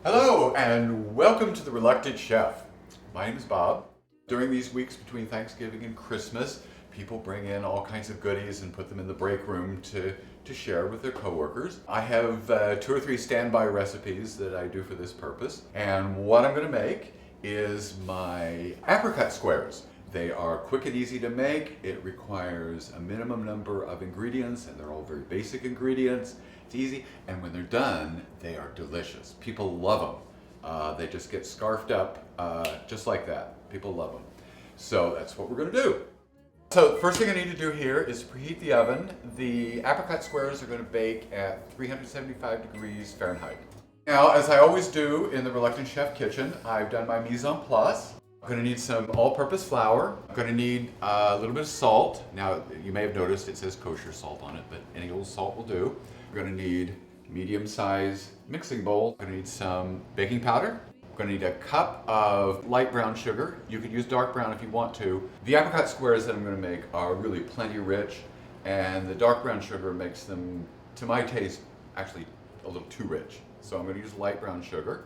Hello and welcome to The Reluctant Chef. My name is Bob. During these weeks between Thanksgiving and Christmas, people bring in all kinds of goodies and put them in the break room to share with their coworkers. I have 2 or 3 standby recipes that I do for this purpose, and what I'm going to make is my apricot squares. They are quick and easy to make. It requires a minimum number of ingredients, and they're all very basic ingredients. It's easy, and when they're done, they are delicious. People love them. They just get scarfed up just like that. People love them. So that's what we're going to do. So the first thing I need to do here is preheat the oven. The apricot squares are going to bake at 375 degrees Fahrenheit. Now, as I always do in the Reluctant Chef kitchen, I've done my mise en place. I'm going to need some all-purpose flour. I'm going to need a little bit of salt. Now, you may have noticed it says kosher salt on it, but any old salt will do. We're going to need a medium-sized mixing bowl. I'm going to need some baking powder. I'm going to need a cup of light brown sugar. You could use dark brown if you want to. The apricot squares that I'm going to make are really plenty rich, and the dark brown sugar makes them, to my taste, actually a little too rich. So I'm going to use light brown sugar.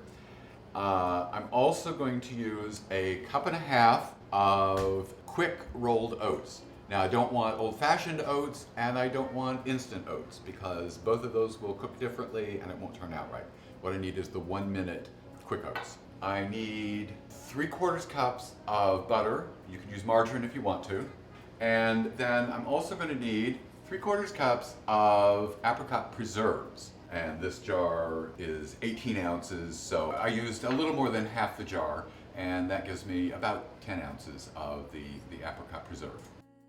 I'm also going to use a cup and a half of quick rolled oats. Now, I don't want old-fashioned oats and I don't want instant oats because both of those will cook differently and it won't turn out right. What I need is the 1-minute quick oats. I need 3/4 cups of butter. You can use margarine if you want to. And then I'm also going to need 3/4 cups of apricot preserves. And this jar is 18 ounces, so I used a little more than half the jar, and that gives me about 10 ounces of the apricot preserve.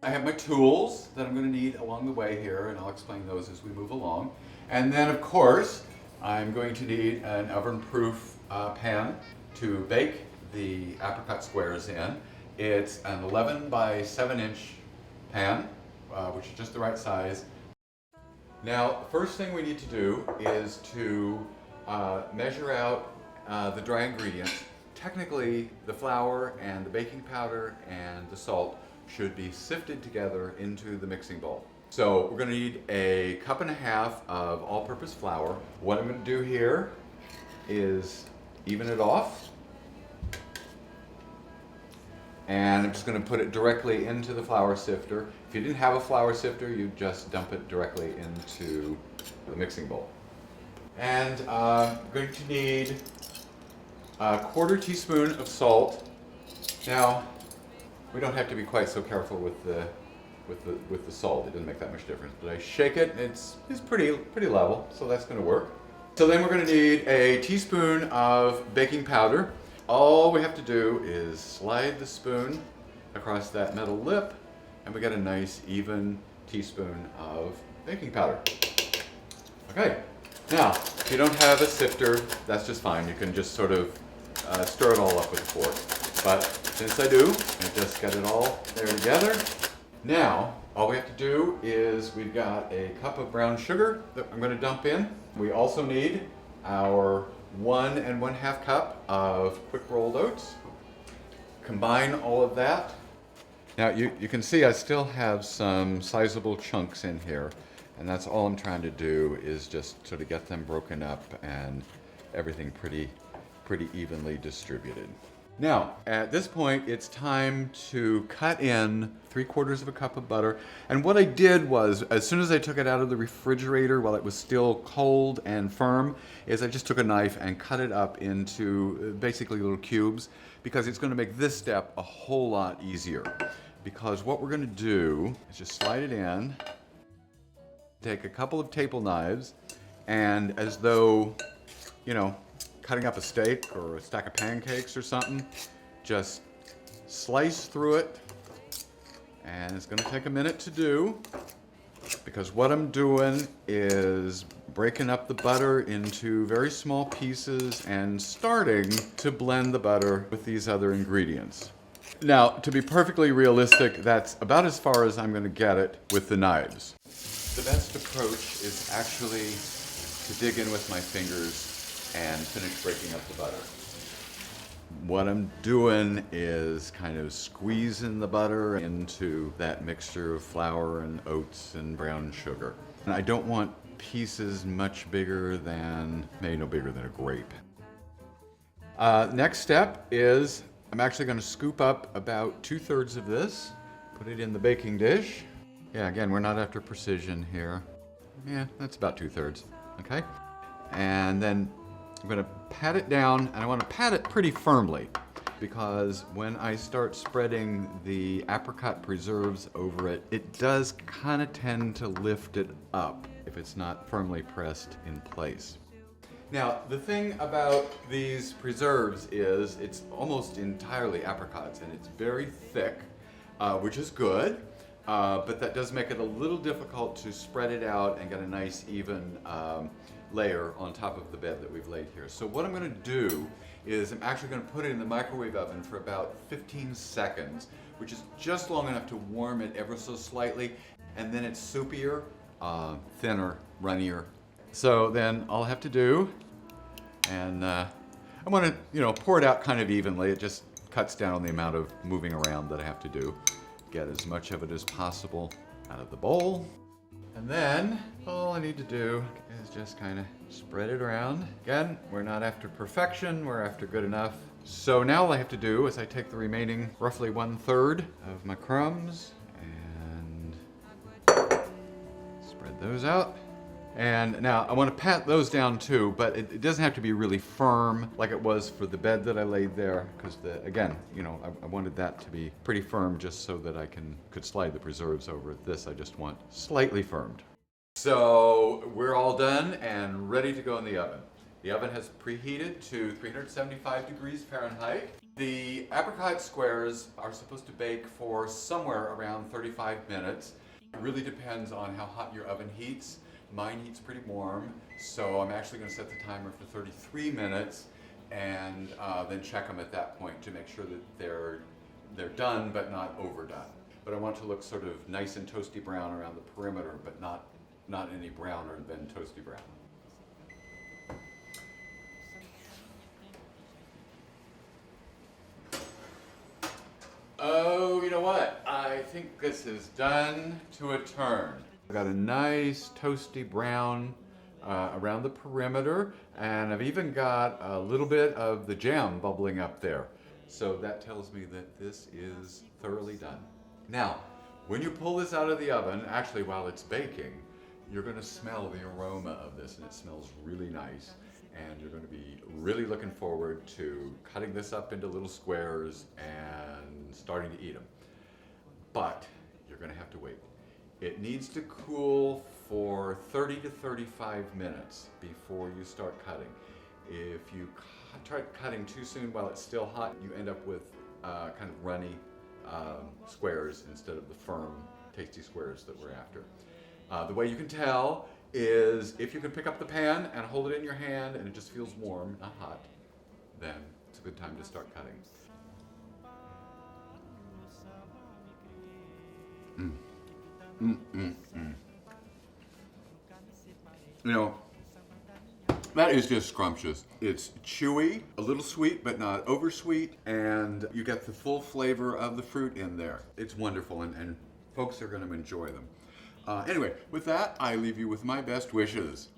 I have my tools that I'm going to need along the way here, and I'll explain those as we move along. And then, of course, I'm going to need an oven-proof pan to bake the apricot squares in. It's an 11 by 7 inch pan, which is just the right size. Now, the first thing we need to do is to measure out the dry ingredients. Technically, the flour and the baking powder and the salt should be sifted together into the mixing bowl. So we're going to need a cup and a half of all-purpose flour. What I'm going to do here is even it off. And I'm just going to put it directly into the flour sifter. If you didn't have a flour sifter, you just dump it directly into the mixing bowl. And I'm going to need a 1/4 teaspoon of salt. Now, we don't have to be quite so careful with the salt. It doesn't make that much difference. But I shake it, and it's pretty level, so that's going to work. So then we're going to need a teaspoon of baking powder. All we have to do is slide the spoon across that metal lip, and we get a nice even teaspoon of baking powder. Okay, now if you don't have a sifter, that's just fine. You can just sort of stir it all up with a fork. But since I do, I just get it all there together. Now, all we have to do is we've got a cup of brown sugar that I'm going to dump in. We also need our 1 1/2 cup of quick rolled oats. Combine all of that. Now you can see I still have some sizable chunks in here, and that's all I'm trying to do is just sort of get them broken up and everything pretty evenly distributed. Now, at this point, it's time to cut in 3/4 cup of butter. And what I did was, as soon as I took it out of the refrigerator while it was still cold and firm, is I just took a knife and cut it up into basically little cubes, because it's going to make this step a whole lot easier. Because what we're going to do is just slide it in, take a couple of table knives, and as though, you know, cutting up a steak or a stack of pancakes or something, just slice through it. And it's going to take a minute to do, because what I'm doing is breaking up the butter into very small pieces and starting to blend the butter with these other ingredients. Now, to be perfectly realistic, that's about as far as I'm going to get it with the knives. The best approach is actually to dig in with my fingers and finish breaking up the butter. What I'm doing is kind of squeezing the butter into that mixture of flour and oats and brown sugar. And I don't want pieces much bigger than, maybe no bigger than a grape. Next step is I'm actually going to scoop up about 2/3 of this, put it in the baking dish. Yeah, again, we're not after precision here. Yeah, that's about 2/3, okay? And then I'm going to pat it down, and I want to pat it pretty firmly because when I start spreading the apricot preserves over it, it does kind of tend to lift it up if it's not firmly pressed in place. Now, the thing about these preserves is it's almost entirely apricots, and it's very thick, which is good, but that does make it a little difficult to spread it out and get a nice even layer on top of the bed that we've laid here. So what I'm going to do is I'm actually going to put it in the microwave oven for about 15 seconds, which is just long enough to warm it ever so slightly, and then it's soupier, thinner, runnier. So then all I have to do, and I want to, pour it out kind of evenly. It just cuts down on the amount of moving around that I have to do. Get as much of it as possible out of the bowl. And then all I need to do is just kind of spread it around. Again, we're not after perfection, we're after good enough. So now all I have to do is I take the remaining roughly 1/3 of my crumbs and spread those out. And now I want to pat those down too, but it doesn't have to be really firm like it was for the bed that I laid there, because again, I wanted that to be pretty firm just so that I could slide the preserves over it. This I just want slightly firmed. So we're all done and ready to go in the oven. The oven has preheated to 375 degrees Fahrenheit. The apricot squares are supposed to bake for somewhere around 35 minutes. It really depends on how hot your oven heats. Mine heats pretty warm, so I'm actually going to set the timer for 33 minutes and then check them at that point to make sure that they're done but not overdone. But I want it to look sort of nice and toasty brown around the perimeter, but not any browner than toasty brown. Oh, you know what? I think this is done to a turn. I've got a nice toasty brown around the perimeter, and I've even got a little bit of the jam bubbling up there. So that tells me that this is thoroughly done. Now, when you pull this out of the oven, actually while it's baking, you're going to smell the aroma of this, and it smells really nice. And you're going to be really looking forward to cutting this up into little squares and starting to eat them. But you're going to have to wait. It needs to cool for 30 to 35 minutes before you start cutting. If you try cutting too soon while it's still hot, you end up with kind of runny squares instead of the firm, tasty squares that we're after. The way you can tell is if you can pick up the pan and hold it in your hand and it just feels warm, not hot, then it's a good time to start cutting. That is just scrumptious. It's chewy, a little sweet, but not over sweet, and you get the full flavor of the fruit in there. It's wonderful, and folks are going to enjoy them. Anyway, with that, I leave you with my best wishes.